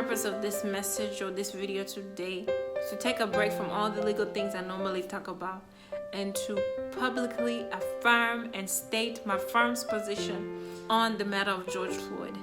purpose of this message or this video today is to take a break from all the legal things I normally talk about and to publicly affirm and state my firm position on the matter of George Floyd.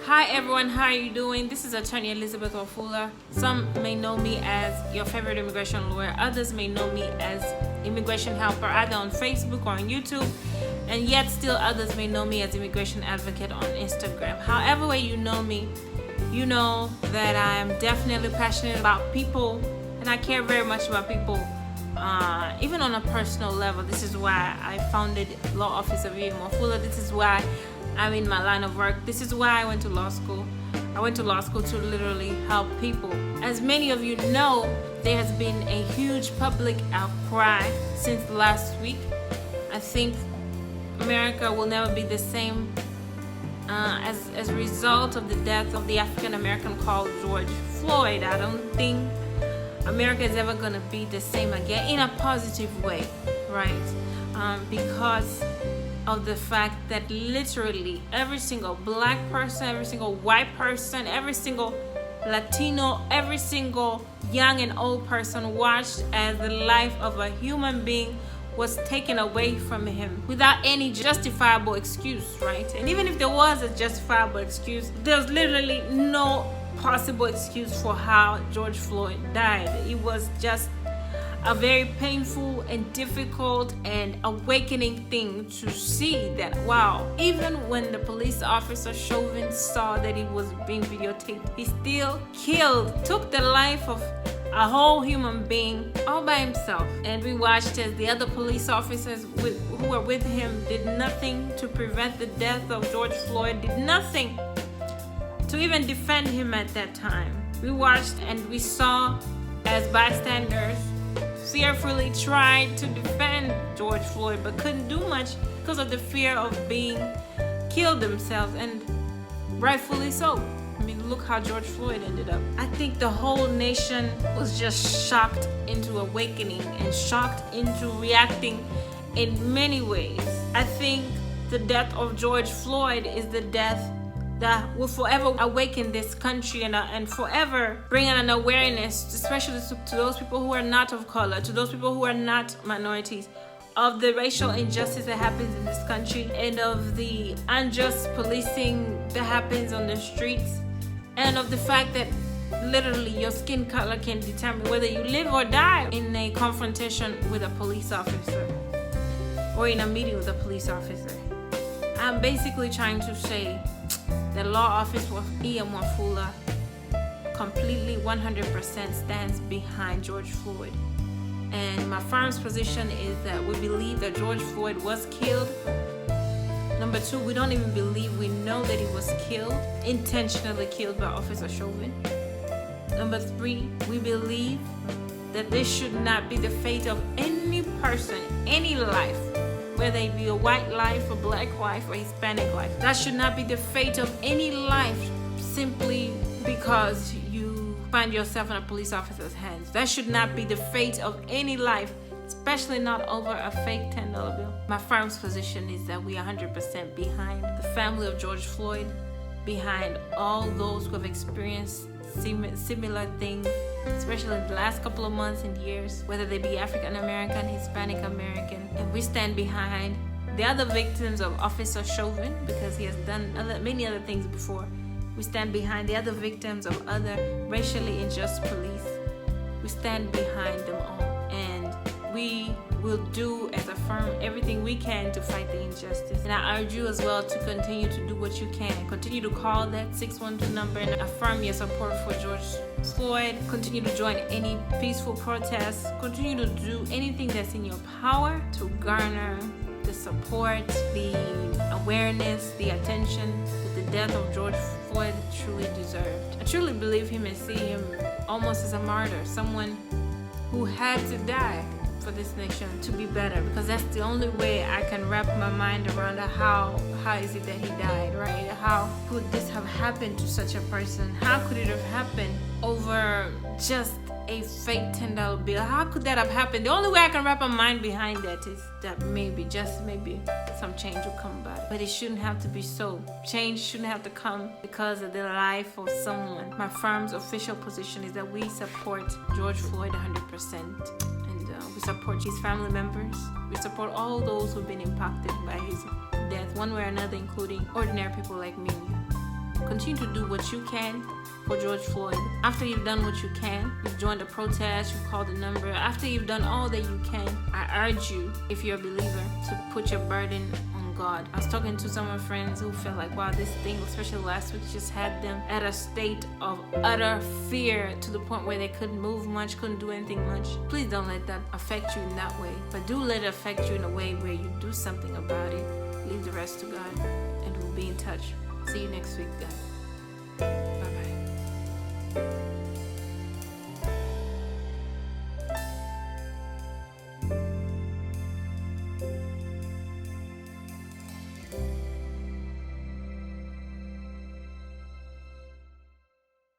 Hi everyone, how are you doing? This is Attorney Elizabeth Wafula. Some may know me as your favorite immigration lawyer. Others may know me as immigration helper, either on Facebook or on YouTube. And yet still others may know me as immigration advocate on Instagram. However way you know me, you know that I am definitely passionate about people and I care very much about people, even on a personal level. This is why I founded Law Office of Wafula. This is why I'm in my line of work. This is why I went to law school. I went to law school to literally help people. As many of you know, there has been a huge public outcry since last week. I think America will never be the same as a result of the death of the African American called George Floyd. I don't think America is ever going to be the same again in a positive way, right? Because of the fact that literally every single black person, every single white person, every single Latino, every single young and old person watched as the life of a human being was taken away from him without any justifiable excuse, right? And even if there was a justifiable excuse, there's literally no possible excuse for how George Floyd died. It was just a very painful and difficult and awakening thing to see that, wow, even when the police officer Chauvin saw that he was being videotaped, he still took the life of a whole human being all by himself. And we watched as the other police officers who were with him did nothing to prevent the death of George Floyd, did nothing to even defend him at that time. We watched and we saw as bystanders fearfully tried to defend George Floyd but couldn't do much because of the fear of being killed themselves, and rightfully so. I mean, look how George Floyd ended up. I think the whole nation was just shocked into awakening and shocked into reacting in many ways. I think the death of George Floyd is the death that will forever awaken this country and forever bring an awareness, especially to those people who are not of color, to those people who are not minorities, of the racial injustice that happens in this country and of the unjust policing that happens on the streets, and of the fact that literally your skin color can determine whether you live or die in a confrontation with a police officer or in a meeting with a police officer. I'm basically trying to say the Law Office of Wafula completely 100% stands behind George Floyd. And my firm's position is that we believe that George Floyd was killed. Number two, we don't even believe, we know that he was killed, intentionally killed by Officer Chauvin. Number three, we believe that this should not be the fate of any person, any life, whether it be a white life, a black life, or Hispanic life. That should not be the fate of any life simply because you find yourself in a police officer's hands. That should not be the fate of any life, especially not over a fake $10 bill. My firm's position is that we are 100% behind the family of George Floyd, behind all those who have experienced similar things, especially in the last couple of months and years, whether they be African American, Hispanic American. And we stand behind the other victims of Officer Chauvin because he has done many other things before. We stand behind the other victims of other racially unjust police. We stand behind them all, and we will do as a firm everything we can to fight the injustice. And I urge you as well to continue to do what you can. Continue to call that 612 number and affirm your support for George Floyd. Continue to join any peaceful protests. Continue to do anything that's in your power to garner the support, the awareness, the attention that the death of George Floyd truly deserved. I truly believe him and see him almost as a martyr, someone who had to die for this nation to be better, because that's the only way I can wrap my mind around how is it that he died, right? How could this have happened to such a person? How could it have happened over just a fake $10 bill. How could that have happened? The only way I can wrap my mind behind that is that maybe, just maybe, some change will come about it. But it shouldn't have to be so. Change shouldn't have to come because of the life of someone. My firm's official position is that we support George Floyd 100%. We support his family members. We support all those who've been impacted by his death, one way or another, including ordinary people like me. Continue to do what you can for George Floyd. After you've done what you can, you've joined a protest, you've called a number. After you've done all that you can, I urge you, if you're a believer, to put your burden on God. I was talking to some of my friends who felt like, wow, this thing, especially last week, just had them at a state of utter fear to the point where they couldn't move much, couldn't do anything much. Please don't let that affect you in that way. But do let it affect you in a way where you do something about it. Leave the rest to God, and we'll be in touch. See you next week, guys. Bye-bye.